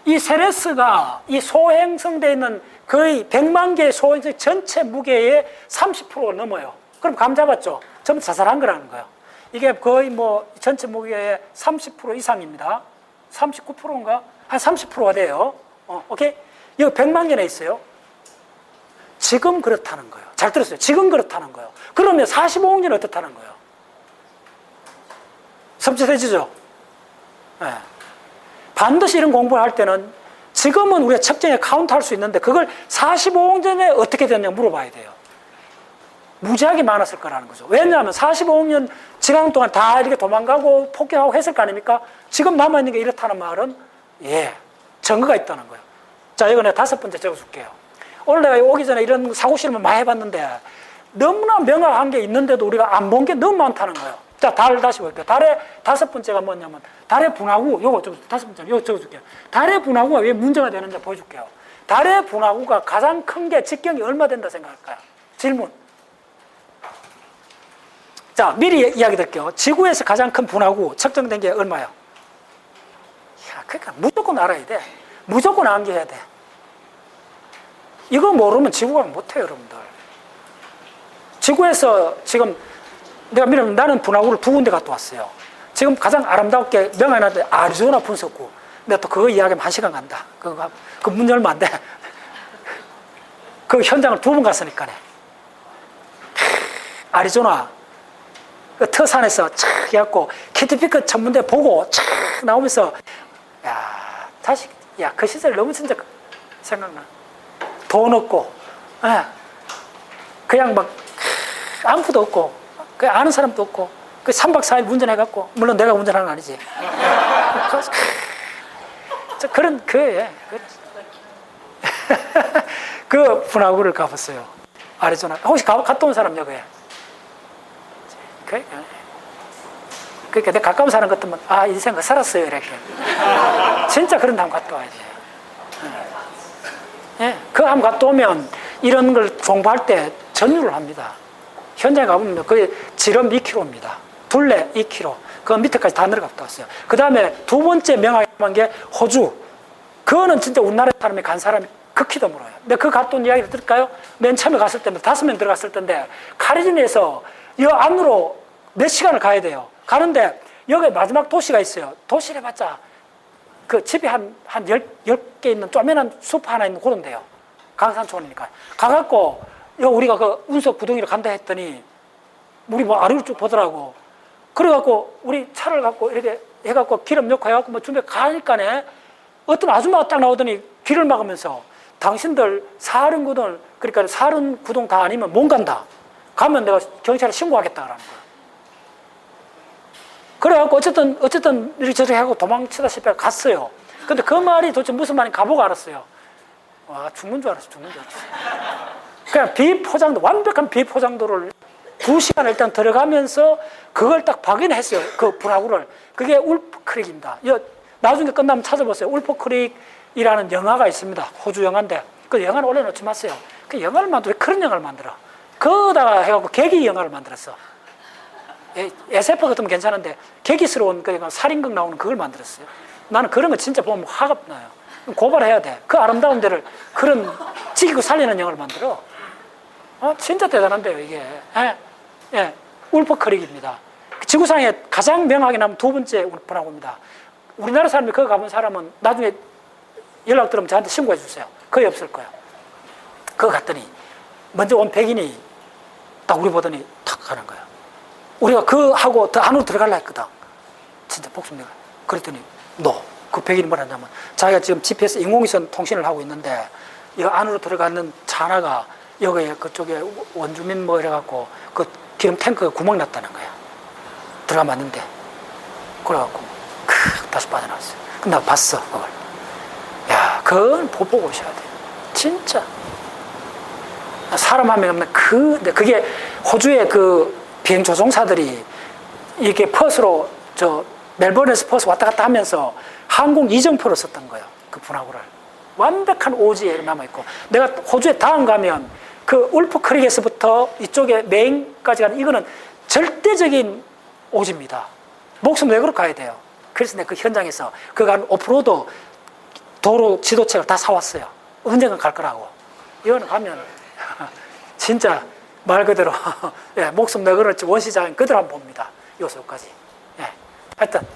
이 세레스가 이 소행성되어 있는 거의 100만 개의 소행성 전체 무게의 30%가 넘어요. 그럼 감 잡았죠? 전부 자살한 거라는 거예요. 이게 거의 뭐 전체 무게의 30% 이상입니다. 39%인가? 한 30%가 돼요. 오케이? 여기 100만 개나 있어요. 지금 그렇다는 거예요. 잘 들었어요. 지금 그렇다는 거예요. 그러면 45억 년은 어떻다는 거예요? 섬찟해지죠? 네. 반드시 이런 공부를 할 때는 지금은 우리가 측정에 카운트할 수 있는데 그걸 45억 전에 어떻게 됐냐 물어봐야 돼요. 무지하게 많았을 거라는 거죠. 왜냐하면 45억 년 지난 동안 다 이렇게 도망가고 폭격하고 했을 거 아닙니까? 지금 남아있는 게 이렇다는 말은 증거가 있다는 거예요. 자, 이거 내가 5번째 적어줄게요. 오늘 내가 오기 전에 이런 사고 실험을 많이 해봤는데 너무나 명확한 게 있는데도 우리가 안 본 게 너무 많다는 거예요. 자, 달 다시 볼게요. 달의 5번째가 뭐냐면 달의 분화구, 요거 5번째, 요거 적어줄게요. 달의 분화구가 왜 문제가 되는지 보여줄게요. 달의 분화구가 가장 큰 게 직경이 얼마 된다 생각할까요? 질문. 자, 미리 이야기 드릴게요. 지구에서 가장 큰 분화구 측정된 게 얼마예요? 그러니까 무조건 알아야 돼. 무조건 암기해야 돼. 이거 모르면 지구가 못해요, 여러분들. 지구에서 지금 내가 나는 분화구를 2군데 갔다 왔어요. 지금 가장 아름답게 명해놨는데 아리조나 분석구. 내가 또 그거 이야기하면 1시간 간다. 그 문 열면 안 돼. 그 현장을 2번 갔으니까네. 아리조나 그 터산에서 착 해갖고 키트피크 천문대 보고 착 나오면서 야, 다시 그 시절 너무 진짜 생각나. 돈 없고 그냥 막 아무것도 없고 그 아는 사람도 없고 그 3박 4일 운전해갖고 물론 내가 운전하는 건 아니지. 그런 그 분화구를 가봤어요. 아리조나. 혹시 갔다 온 사람 여기에? 그러니까 내가 가까운 사람 같으면 인생 살았어요 이렇게. 진짜 그런 데 한번 갔다 와야지. 예, 그 한번 갔다 오면 이런 걸 공부할 때 전율을 합니다. 현장에 가보면 거의 지름 2km입니다. 둘레 2km. 그 밑에까지 다 내려갔다 왔어요. 그 다음에 두 번째 명확한 게 호주. 그거는 진짜 우리나라 사람이 간 사람이 극히 드물어요. 근데 그 갔다 온 이야기를 들을까요? 맨 처음에 갔을 때는 5명 들어갔을 텐데 카리진에서 이 안으로 몇 시간을 가야 돼요. 가는데 여기 마지막 도시가 있어요. 도시를 해봤자 그 집이 한 10개 있는 쪼매난 숲 하나 있는 그런 데요. 강산촌이니까. 가갖고 우리가 그 운석 부동이를 간다 했더니 우리 뭐 아래로 쭉 보더라고. 그래갖고 우리 차를 갖고 이렇게 해갖고 기름 넣고 해갖고 뭐 준비 가니까네 어떤 아줌마가 딱 나오더니 길을 막으면서 당신들 사륜구동, 그러니까 사륜구동 다 아니면 못 간다. 가면 내가 경찰에 신고하겠다 그러는 거야. 그래갖고 어쨌든 이렇게 하고 도망치다시피 갔어요. 근데 그 말이 도대체 무슨 말인지 가보고 알았어요. 와, 죽는 줄 알았어. 그냥 비포장도, 완벽한 비포장도를 2시간 일단 들어가면서 그걸 딱 확인했어요. 그 분화구를. 그게 울프크릭입니다. 나중에 끝나면 찾아보세요. 울프크릭이라는 영화가 있습니다. 호주 영화인데. 그 영화는 올려놓지 마세요. 그 영화를 만들어. 왜 그런 영화를 만들어? 그거다가 해갖고 계기 영화를 만들었어. SF 같으면 괜찮은데 계기스러운 그러니까 살인극 나오는 그걸 만들었어요. 나는 그런 거 진짜 보면 화가 나요. 고발해야 돼. 그 아름다운 데를 그런 지키고 살리는 영화를 만들어. 진짜 대단한데요, 이게. 울프크릭입니다. 지구상에 가장 명확히 남은 두 번째 분화구입니다. 우리나라 사람이 거기 가본 사람은 나중에 연락 들으면 저한테 신고해 주세요. 거의 없을 거예요. 거기 갔더니 먼저 온 백인이 딱 우리 보더니 탁 가는 거예요. 우리가 그 하고 더 안으로 들어가려 했거든. 진짜 복습 내가. 그랬더니 그 백인이 뭐라 하냐면 자기가 지금 GPS 인공위성 통신을 하고 있는데 이 안으로 들어가는 차 하나가 여기에 그쪽에 원주민 뭐 이래갖고 그 기름 탱크에 구멍 났다는 거야. 들어가면 안 되는데. 그래갖고 다시 빠져나왔어요. 근데 나 봤어 그걸. 야, 그걸 보고 오셔야 돼요. 진짜 사람 한 명 없는 근데 그게 호주의 그 비행 조종사들이 이렇게 퍼스로 멜버른에서 퍼스 왔다 갔다 하면서 항공 이정표로 썼던 거예요. 그 분화구를. 완벽한 오지에 남아있고. 내가 호주에 다음 가면 그 울프크릭에서부터 이쪽에 메인까지 가는 이거는 절대적인 오지입니다. 목숨 내걸어 가야 돼요. 그래서 내가 그 현장에서 그거 한 오프로드 도로 지도책을 다 사왔어요. 언젠간 갈 거라고. 이거는 가면 진짜 말 그대로 목숨 내걸었지 원시장인 그대로 한번 봅니다. 요소까지. 하여튼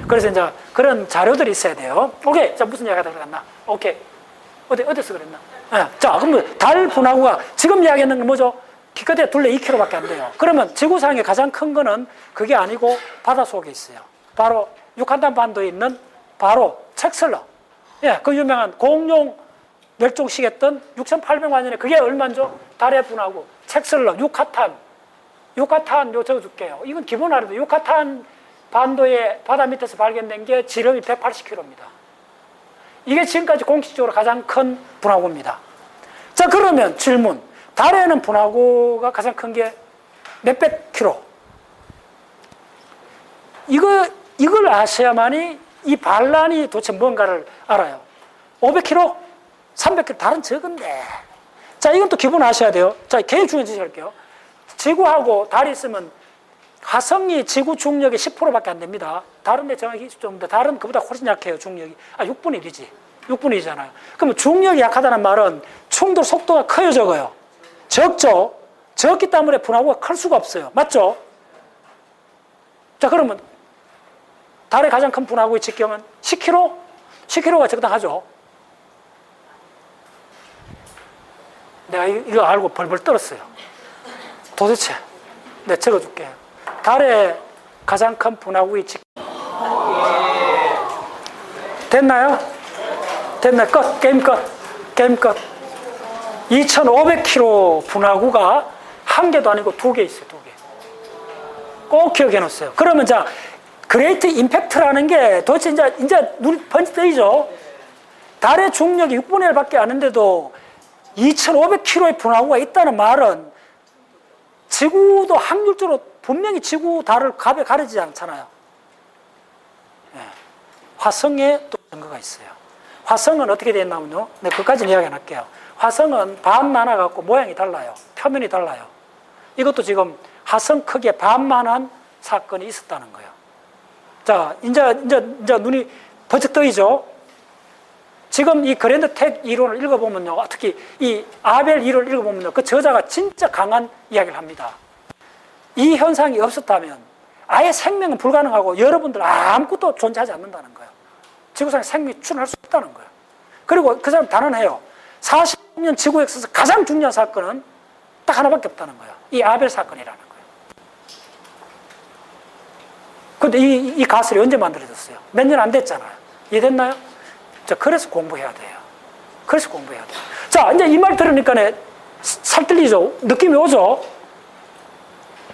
그래서 이제 그런 자료들이 있어야 돼요. 오케이. 자, 무슨 이야기가 들어갔나? 오케이. 어디서 그랬나? 자, 그럼 달 분화구가 지금 이야기하는 건 뭐죠? 기껏해 둘레 2km밖에 안 돼요. 그러면 지구상의 가장 큰 거는 그게 아니고 바다 속에 있어요. 바로 유칸탄 반도에 있는 바로 첵슬러. 그 유명한 공룡 멸종시켰던 6,800만 년에 그게 얼마죠? 달의 분화구. 첵슬러, 유카탄 요 적어줄게요. 이건 기본 알아도 유카탄 반도의 바다 밑에서 발견된 게 지름이 180km입니다. 이게 지금까지 공식적으로 가장 큰 분화구입니다. 자, 그러면 질문. 달에는 분화구가 가장 큰 게 몇백 킬로. 이걸 아셔야만이 이 반란이 도대체 뭔가를 알아요. 500km? 300km? 달은 적은데. 자, 이건 또 기본 아셔야 돼요. 자, 계획 중요한 지식 할게요. 지구하고 달이 있으면 화성이 지구 중력의 10%밖에 안 됩니다. 다른 데 정확히 좀 더, 달은 그보다 훨씬 약해요, 중력이. 6분의 1이지. 6분의 1이잖아요. 그러면 중력이 약하다는 말은 충돌 속도가 커요, 적어요? 적죠? 적기 때문에 분화구가 클 수가 없어요. 맞죠? 자, 그러면 달의 가장 큰 분화구의 직경은 10km? 10km가 적당하죠? 내가 이거 알고 벌벌 떨었어요. 도대체 내가 적어줄게요. 달의 가장 큰 분화구의 됐나요? 됐나요? 끝. 게임 끝. 2500km 분화구가 한 개도 아니고 2개 있어요. 2개. 꼭 기억해 놓으세요. 그러면 자, 그레이트 임팩트라는 게 도대체 이제 눈이 번쩍 뜨이죠. 달의 중력이 6분의 1밖에 안 했는데도 2500km의 분화구가 있다는 말은 지구도 확률적으로 분명히 지구 달을 값에 가리지 않잖아요. 예. 화성에 또 증거가 있어요. 화성은 어떻게 됐냐면요. 네, 그까지는 이야기 안 할게요. 화성은 반만 와갖고 모양이 달라요. 표면이 달라요. 이것도 지금 화성 크기의 반만한 사건이 있었다는 거예요. 자, 이제 눈이 번쩍 뜨이죠? 지금 이 그랜드 텍 이론을 읽어보면요. 특히 이 아벨 이론을 읽어보면요. 그 저자가 진짜 강한 이야기를 합니다. 이 현상이 없었다면 아예 생명은 불가능하고 여러분들 아무것도 존재하지 않는다는 거예요. 지구상에 생명이 출현할 수 없다는 거예요. 그리고 그 사람 단언해요. 40년 지구에 있어서 가장 중요한 사건은 딱 하나밖에 없다는 거예요. 이 아벨 사건이라는 거예요. 근데 이 가설이 언제 만들어졌어요? 몇 년 안 됐잖아요. 이해됐나요? 자, 그래서 공부해야 돼요. 그래서 공부해야 돼요. 자, 이제 이 말 들으니까 살뜰리죠? 느낌이 오죠?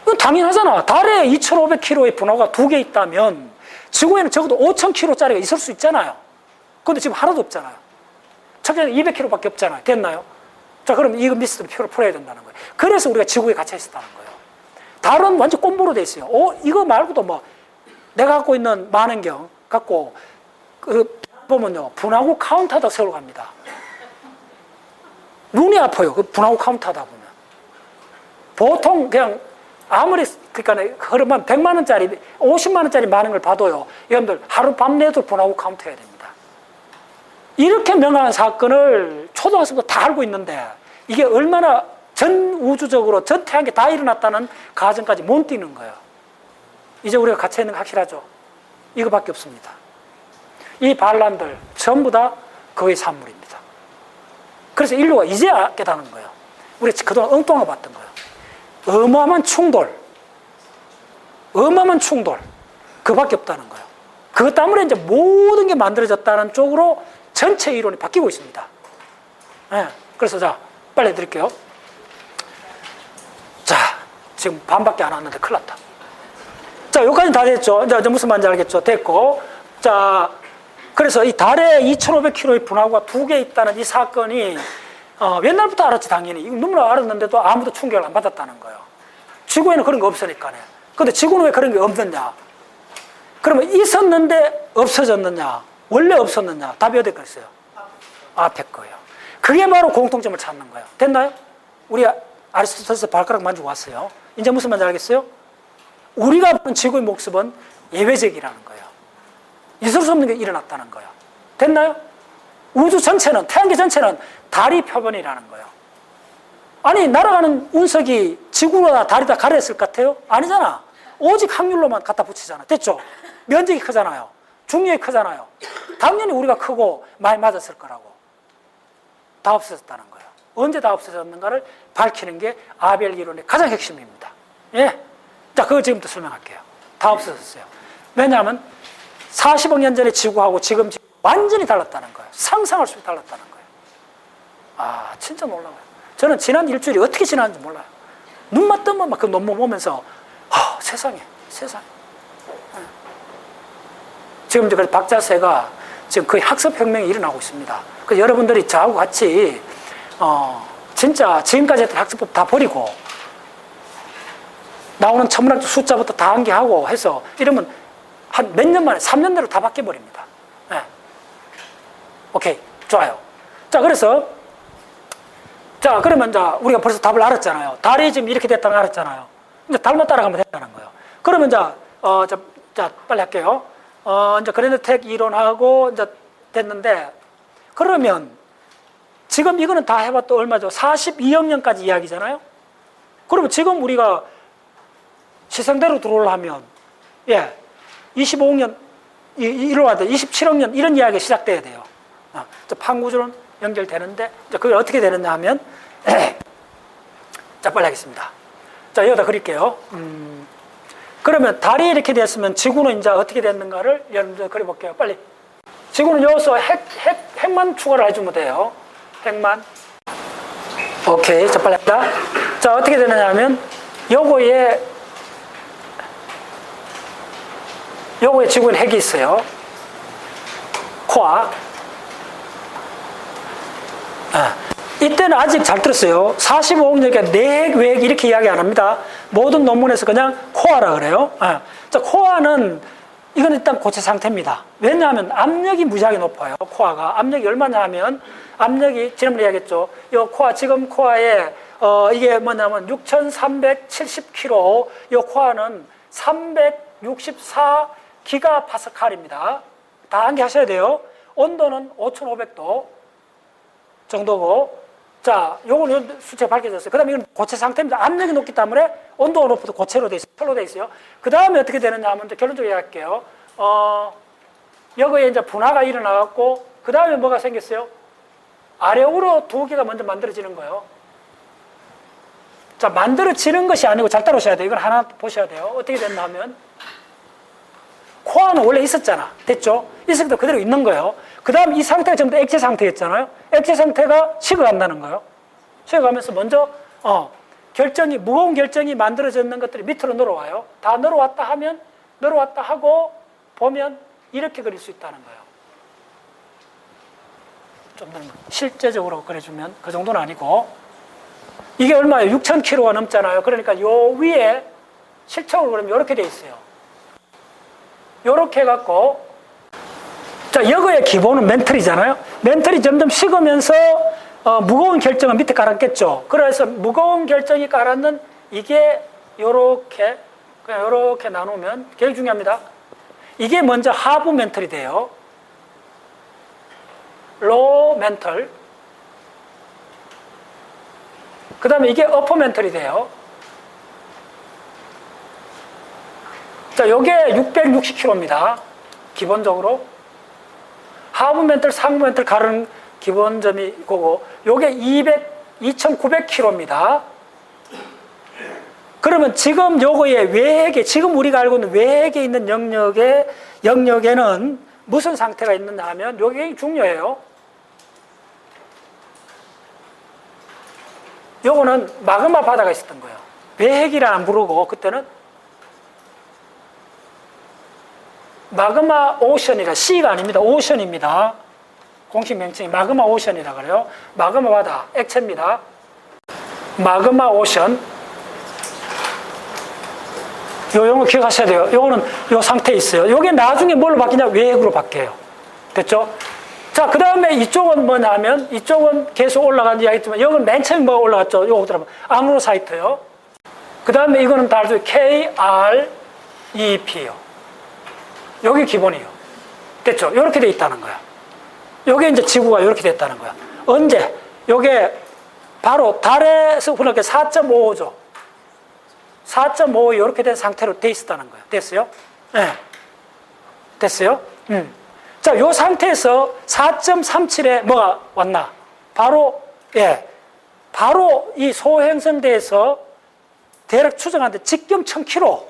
이건 당연하잖아. 달에 2500km의 분화가 2개 있다면 지구에는 적어도 5000km짜리가 있을 수 있잖아요. 근데 지금 하나도 없잖아요. 첫째는 200km밖에 없잖아요. 됐나요? 자, 그럼 이거 미스터리 표를 풀어야 된다는 거예요. 그래서 우리가 지구에 갇혀 있었다는 거예요. 달은 완전 꼼보로 돼 있어요. 이거 말고도 뭐 내가 갖고 있는 만원경 갖고 보면요, 분화구 카운트하다 세우러 갑니다. 눈이 아파요. 그 분화구 카운트하다 보면. 보통 그냥 아무리 그러니까 흐름만 100만 원짜리, 50만 원짜리 만원을 봐도요, 여러분들 하루 밤 내도 분화구 카운트해야 됩니다. 이렇게 명확한 사건을 초등학생도 다 알고 있는데 이게 얼마나 전 우주적으로 전 태양계 다 일어났다는 가정까지 못 뛰는 거예요. 이제 우리가 갇혀 있는 거 확실하죠? 이거밖에 없습니다. 이 반란들 전부 다 그의 산물입니다. 그래서 인류가 이제 깨닫는 거예요. 우리 그동안 엉뚱하게 봤던 거예요. 어마어마한 충돌, 그밖에 없다는 거예요. 그것 때문에 이제 모든 게 만들어졌다는 쪽으로 전체 이론이 바뀌고 있습니다. 네, 그래서 자, 빨리 해드릴게요. 자, 지금 반밖에 안 왔는데 큰일 났다. 자, 여기까지 다 됐죠? 이제 무슨 말인지 알겠죠? 됐고. 자, 그래서 이 달에 2500km의 분화구가 2개 있다는 이 사건이 옛날부터 알았지, 당연히. 너무나 알았는데도 아무도 충격을 안 받았다는 거예요. 지구에는 그런 거 없으니까요. 근데 지구는 왜 그런 게 없느냐? 그러면 있었는데 없어졌느냐? 원래 없었느냐? 답이 어디 있어요? 앞에 거예요. 그게 바로 공통점을 찾는 거예요. 됐나요? 우리 아리스토텔레스 발가락 만지고 왔어요. 이제 무슨 말인지 알겠어요? 우리가 보는 지구의 모습은 예외적이라는 거예요. 있을 수 없는 게 일어났다는 거예요. 됐나요? 우주 전체는, 태양계 전체는 달이 표본이라는 거예요. 아니, 날아가는 운석이 지구나 달이 다 가려있을 것 같아요? 아니잖아. 오직 확률로만 갖다 붙이잖아. 됐죠? 면적이 크잖아요. 중력이 크잖아요. 당연히 우리가 크고 많이 맞았을 거라고. 다 없어졌다는 거예요. 언제 다 없어졌는가를 밝히는 게 아벨 이론의 가장 핵심입니다. 예? 자, 그거 지금부터 설명할게요. 다 없어졌어요. 왜냐하면 40억 년 전에 지구하고 지금 완전히 달랐다는 거예요. 상상할 수 없이 달랐다는 거예요. 아, 진짜 놀라워요. 저는 지난 일주일이 어떻게 지났는지 몰라요. 눈만 뜨면 막 그 논문 보면서 세상에. 지금 그 박자세가 지금 거의 학습혁명이 일어나고 있습니다. 그래서 여러분들이 저하고 같이 진짜 지금까지 했던 학습법 다 버리고 나오는 천문학적 숫자부터 다 암기하고 해서 이러면 한 몇 년 만에 3년 내로 다 바뀌어버립니다. 네. 오케이, 좋아요. 자, 그래서 자, 그러면 자, 우리가 벌써 답을 알았잖아요. 달이 지금 이렇게 됐다는 걸 알았잖아요. 이제 달만 따라가면 된다는 거예요. 그러면 자, 빨리 할게요. 이제 그랜드 텍 이론하고 이제 됐는데, 그러면 지금 이거는 다 해봤다 얼마죠? 42억 년까지 이야기잖아요? 그러면 지금 우리가 시생대로 들어오려면, 25억 년, 이러야 돼. 27억 년, 이런 이야기가 시작돼야 돼요. 판구주는 연결되는데, 이제 그게 어떻게 되느냐 하면, 자, 빨리 하겠습니다. 자, 여기다 그릴게요. 그러면 달이 이렇게 됐으면 지구는 이제 어떻게 됐는가를 여러분들 그려볼게요. 빨리. 지구는 여기서 핵만 추가를 해주면 돼요. 핵만. 오케이. 자, 빨리 합니다. 자, 어떻게 되느냐 하면, 요거에 지구에는 핵이 있어요. 코아. 이때는 아직 잘 들었어요. 45억 력의 내핵, 외핵 이렇게 이야기 안 합니다. 모든 논문에서 그냥 코어라 그래요. 자, 코어는 이건 일단 고체 상태입니다. 왜냐하면 압력이 무지하게 높아요. 코어가 압력이 얼마냐 하면 압력이 지난번에 이야기했죠. 이 코어 지금 코어에 이게 뭐냐면 6,370kg. 이 코어는 364 기가파스칼입니다. 다 암기하셔야 돼요. 온도는 5,500도 정도고, 자, 요거는 수치가 밝혀졌어요. 그 다음에 이건 고체 상태입니다. 압력이 높기 때문에 온도가 높아도 고체로 돼 있어요. 철로 돼 있어요. 그 다음에 어떻게 되느냐 하면 결론적으로 이야기할게요. 여기에 이제 분화가 일어나갖고, 그 다음에 뭐가 생겼어요? 아래우로 두 개가 먼저 만들어지는 거예요. 자, 만들어지는 것이 아니고 잘 따라오셔야 돼요. 이걸 하나 보셔야 돼요. 어떻게 됐나 하면, 코어는 원래 있었잖아. 됐죠? 있을 때 그대로 있는 거예요. 그 다음 이 상태가 전부 다 액체 상태였잖아요. 액체 상태가 식어간다는 거예요. 식어가면서 먼저 무거운 결정이 만들어졌는 것들이 밑으로 늘어와요. 다 늘어왔다 하면, 늘어왔다 하고 보면 이렇게 그릴 수 있다는 거예요. 좀 더 실제적으로 그려주면 그 정도는 아니고, 이게 얼마예요? 6,000kg가 넘잖아요. 그러니까 요 위에 실적으로 그러면 이렇게 돼 있어요. 이렇게 해갖고, 자, 여거의 기본은 멘틀이잖아요. 멘틀이 점점 식으면서 무거운 결정은 밑에 깔았겠죠. 그래서 무거운 결정이 깔았는 이게 요렇게, 그냥 요렇게 나누면 굉장히 중요합니다. 이게 먼저 하부 멘틀이 돼요. 로우 멘틀. 그 다음에 이게 어퍼 멘틀이 돼요. 자, 요게 660kg입니다. 기본적으로. 하부 멘틀, 상부 멘틀 가르는 기본점이 그거고, 요게 2,900kg입니다. 그러면 지금 요거의 외핵에, 지금 우리가 알고 있는 외핵에 있는 영역에는 무슨 상태가 있느냐 하면, 요게 굉장히 중요해요. 요거는 마그마 바다가 있었던 거예요. 외핵이라 안 부르고, 그때는 마그마 오션이라, C가 아닙니다. 오션입니다. 공식 명칭이 마그마 오션이라 그래요. 마그마 바다, 액체입니다. 마그마 오션. 요 용어 기억하셔야 돼요. 요거는 요 상태에 있어요. 요게 나중에 뭘로 바뀌냐? 외핵으로 바뀌어요. 됐죠? 자, 그 다음에 이쪽은 뭐냐면, 이쪽은 계속 올라간 이야기 했지만, 여기는 맨 처음에 뭐 올라갔죠? 요거 들어보면, 아무로사이트요. 그 다음에 이거는 다 알죠? KREP요. 여기 기본이에요. 됐죠? 이렇게 돼 있다는 거야. 요게 이제 지구가 이렇게 됐다는 거야. 언제? 요게 바로 달에서 흐르게 4.55죠. 4.55 이렇게 된 상태로 돼 있었다는 거예요. 됐어요? 네. 됐어요? 자, 요 상태에서 4.37에 뭐가 왔나? 바로, 바로 이 소행성대에서 대략 추정하는데 직경 1000km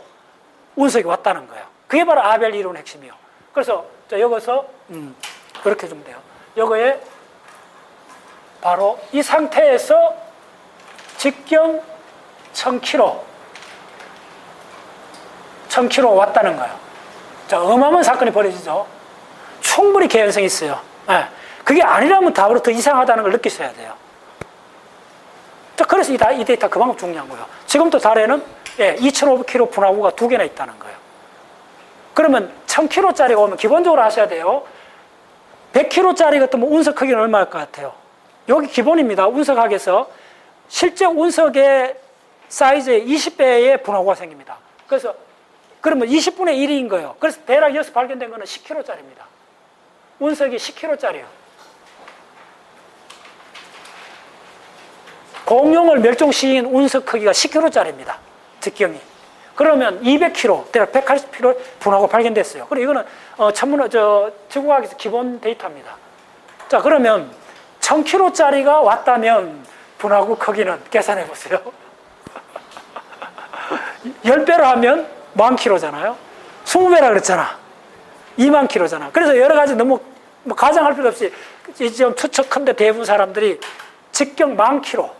운석이 왔다는 거예요. 그게 바로 아벨 이론의 핵심이에요. 그래서, 자, 여기서, 그렇게 좀 돼요. 요거에 바로 이 상태에서 직경 1000km 왔다는 거예요. 자, 어마어마한 사건이 벌어지죠. 충분히 개연성이 있어요. 네. 그게 아니라면 다음으로 더 이상하다는 걸 느끼셔야 돼요. 자, 그래서 이 데이터 그만큼 중요한 거예요. 지금도 달에는 2,500km 분화구가 2개나 있다는 거예요. 그러면 1,000km짜리가 오면 기본적으로 하셔야 돼요. 100km짜리 같으면 운석 크기는 얼마일 것 같아요? 여기 기본입니다. 운석학에서 실제 운석의 사이즈의 20배의 분화구가 생깁니다. 그래서 그러면 20분의 1인 거예요. 그래서 대략 여기서 발견된 거는 10km짜리입니다. 운석이 10kg짜리예요. 공룡을 멸종시킨 운석 크기가 10kg짜리입니다. 직경이. 그러면 200kg, 대략 180kg 분화구가 발견됐어요. 그리고 이거는 지구과학에서 기본 데이터입니다. 자, 그러면 1000kg짜리가 왔다면 분화구 크기는 계산해 보세요. 10배로 하면 10,000kg잖아요. 20배라 그랬잖아. 20,000kg잖아. 그래서 여러 가지 너무 가정할 필요 없이 지금 추측한데 대부분 사람들이 직경 10,000kg.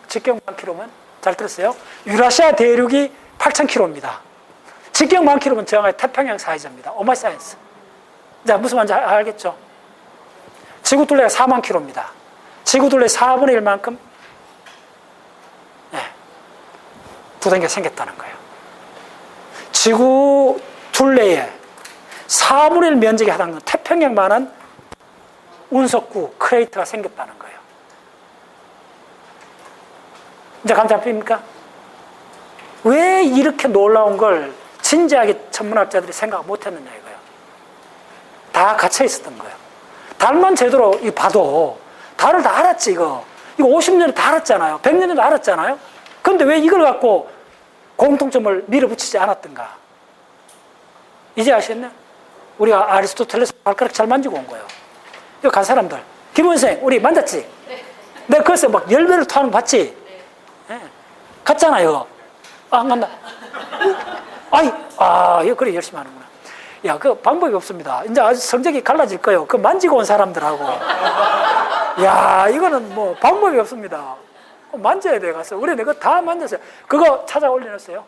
직경 10,000kg면 잘 들었어요? 유라시아 대륙이 8,000kg입니다. 직경 10,000kg면 정확하게 태평양 사이즈입니다. 오마이 사이언스. 자, 무슨 말인지 알겠죠? 지구 둘레가 40,000kg입니다. 지구 둘레 4분의 1만큼 부동기가 생겼다는 거예요. 지구 둘레에 4분의 1 면적에 해당하는 태평양만한 운석구, 크레이터가 생겼다는 거예요. 이제 감 잡힙니까? 왜 이렇게 놀라운 걸 진지하게 천문학자들이 생각 못 했느냐 이거예요. 다 갇혀 있었던 거예요. 달만 제대로 봐도 달을 다 알았지 이거 50년에 다 알았잖아요. 100년 전에 알았잖아요. 그런데 왜 이걸 갖고 공통점을 밀어붙이지 않았던가? 이제 아시겠네? 우리가 아리스토텔레스 발가락 잘 만지고 온 거예요. 이거 간 사람들. 김원생, 우리 만졌지? 네. 내가 그래서 막 열매를 토하는 거 봤지? 네. 갔잖아요. 안 간다. 이거 그래 열심히 하는구나. 야, 그 방법이 없습니다. 이제 아주 성적이 갈라질 거예요. 그 만지고 온 사람들하고. 야, 이거는 뭐 방법이 없습니다. 만져야 돼, 가서. 우리 내가 다 만졌어요. 그거 찾아 올려놨어요.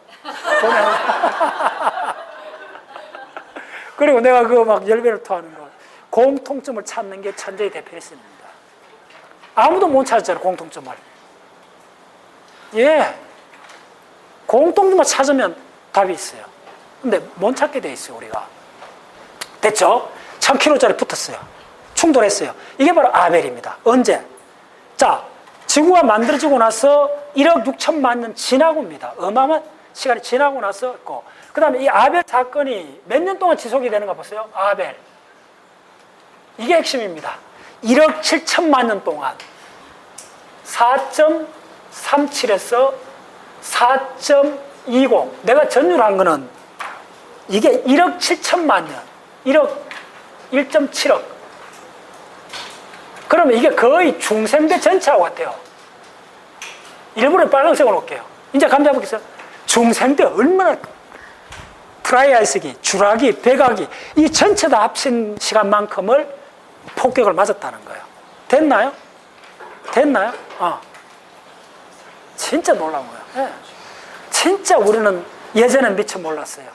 그리고 내가 그거 막 열매를 토하는 거. 공통점을 찾는 게 천재의 데피니션입니다. 아무도 못 찾았잖아요, 공통점을. 예. 공통점만 찾으면 답이 있어요. 근데 못 찾게 돼 있어요, 우리가. 됐죠? 1000km짜리 붙었어요. 충돌했어요. 이게 바로 아벨입니다. 언제? 자, 지구가 만들어지고 나서 1억 6천만 년 지나고입니다. 어마어마한 시간이 지나고 나서 있고, 그 다음에 이 아벨 사건이 몇 년 동안 지속이 되는가 보세요. 아벨. 이게 핵심입니다. 1억 7천만 년 동안 4.37에서 4.20. 내가 전율한 거는 이게 1억 7천만 년. 1.7억. 그러면 이게 거의 중생대 전체하고 같아요. 일부러 빨간색으로 놓을게요. 이제 감 잡으겠어요? 중생대 얼마나 트라이아이스기, 주라기, 백악이 이 전체 다 합친 시간만큼을 폭격을 맞았다는 거예요. 됐나요? 됐나요? 진짜 놀라운 거예요. 진짜 우리는 예전엔 미처 몰랐어요.